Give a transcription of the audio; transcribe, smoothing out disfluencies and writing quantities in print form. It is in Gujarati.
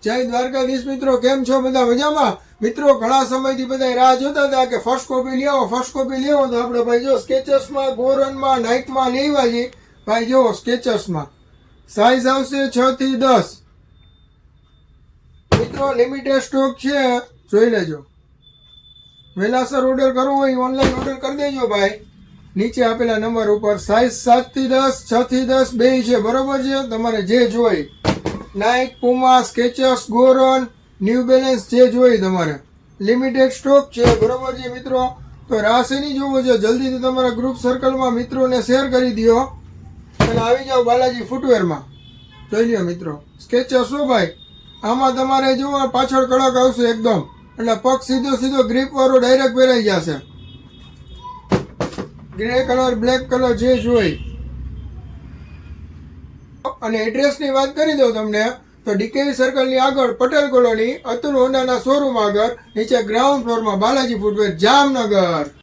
જય દ્વારકાધીશ મિત્રો, કેમ છો બધા? મજામાં? મિત્રો ઘણા સમયથી બધા રાહ જોતા હતા કે ફર્સ્ટ કોપી લેવો તો આપણે ભાઈ જો સ્કેચર્સમાં, ગોરનમાં, નાઇકમાં લેવા છીએ. ભાઈ જો સ્કેચર્સમાં સાઈઝ આવશે 6 થી 10. મિત્રો લિમિટેડ સ્ટોક છે, જોઈ લેજો. વહેલાસર ઓર્ડર કરવો હોય ઓનલાઈન ઓર્ડર કરી દેજો ભાઈ, નીચે આપેલા નંબર ઉપર. સાઈઝ 7 થી 10, 6 થી 10 બે છે, બરોબર છે? તમારે જે જોઈ, નાઇક, પુમા, સ્કેચર્સ, ગોરન, ન્યૂ બેલેન્સ જે જોઈ તમારે લિમિટેડ સ્ટોક છે, બરોબર છે મિત્રો? તો રાહ નહીં જોવો છે, જલ્દીથી તમારા ગ્રુપ સર્કલમાં મિત્રોને શેર કરી દો અને આવી જાઓ બાલાજી ફૂટવેરમાં. જોઈ લ્યો મિત્રો, સ્કેચર્સ હો ભાઈ. આમાં તમારે જુઓ પાછળ કડક આવશે એકદમ, એટલે પગ સીધો ગ્રીપ વાળો ડાયરેક્ટ પહેરાઈ જશે. ગ્રે કલર, બ્લેક કલર જે જોઈ. અને એડ્રેસની વાત કરી દઉં તમને તો ડીકેવી સર્કલની આગળ પટેલ કોલોની, અતુલ હોન્ડાના શોરૂમ આગળ, નીચે ગ્રાઉન્ડ ફ્લોરમાં બાલાજી ફૂટવેર, જામનગર.